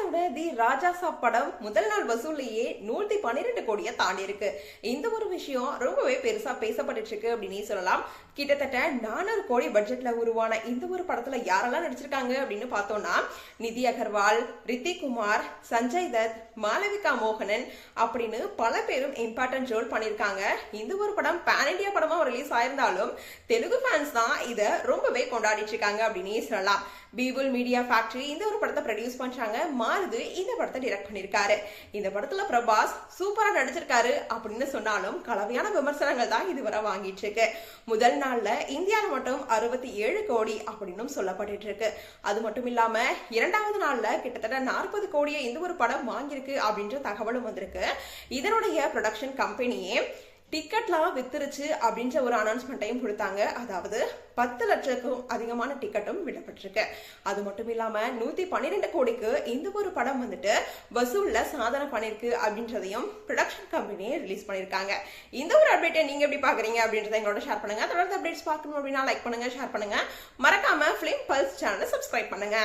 தனுஷோட தி ராஜாசா படம் முதல் நாள் வசூல்லையே 112 கோடியை தாண்டி இருக்கு. இந்த ஒரு விஷயம் ரொம்பவே பெருசா பேசப்பட்டு இருக்கு அப்படின்னு சொல்லலாம். கிட்டத்தட்ட 400 கோடி பட்ஜெட்ல உருவான இந்த ஒரு படத்துல யாரெல்லாம் நடிச்சிருக்காங்க அப்படின்னு பார்த்தோம்னா, நிதி அகர்வால், ரித்திக் குமார், சஞ்சய் தத், மாளவிகா மோகனன் அப்படின்னு பல பேரும் இம்பார்ட்டன்ட் ரோல் பண்ணிருக்காங்க. இந்த ஒரு படம் பேன் இண்டியா படமா ரிலீஸ் ஆயிருந்தாலும் தெலுங்கு ஃபேன்ஸ் தான் இதை ரொம்பவே கொண்டாடிட்டு இருக்காங்க அப்படின்னு சொல்லலாம். பீபுல் மீடியா ஃபேக்டரி இந்த ஒரு படத்தை ப்ரொடியூஸ் பண்றாங்க. மாருது இந்த படத்தை டைரக்ட் பண்ணிருக்காரு. இந்த படத்துல பிரபாஸ் சூப்பரா நடிச்சிருக்காரு அப்படின்னு சொன்னாலும் கலவையான விமர்சனங்கள் தான் இதுவரை வாங்கிட்டு இருக்கு. முதல் நாள்ல இந்தியாவில் மட்டும் 67 கோடி அப்படின்னு சொல்லப்பட்டு இருக்கு. அது மட்டும் இல்லாம இரண்டாவது நாள்ல கிட்டத்தட்ட 40 கோடியை இந்த ஒரு படம் வாங்கியிருக்கு அப்படின்ற தகவலும் வந்திருக்கு. இதனுடைய ப்ரொடக்ஷன் கம்பெனியே டிக்கெட்லாம் வித்துருச்சு அப்படின்ற ஒரு அனௌன்ஸ்மெண்ட்டையும் கொடுத்தாங்க. அதாவது 10 லட்சத்துக்கும் அதிகமான டிக்கெட்டும் விடப்பட்டிருக்கு. அது மட்டும் இல்லாம 112 கோடிக்கு இந்த ஒரு படம் வந்துட்டு வசூல்ல சாதனை பண்ணிருக்கு அப்படின்றதையும் ப்ரொடக்ஷன் கம்பெனியே ரிலீஸ் பண்ணிருக்காங்க. இந்த ஒரு அப்டேட்டை நீங்க எப்படி பாக்குறீங்க அப்படின்றத எங்களோட ஷேர் பண்ணுங்க. தொடர்ந்து அப்டேட்ஸ் பார்க்கணும் அப்படின்னா லைக் பண்ணுங்க, ஷேர் பண்ணுங்க. மறக்காம ஃபிலிம் பல்ஸ் சேனலை சப்ஸ்கிரைப் பண்ணுங்க.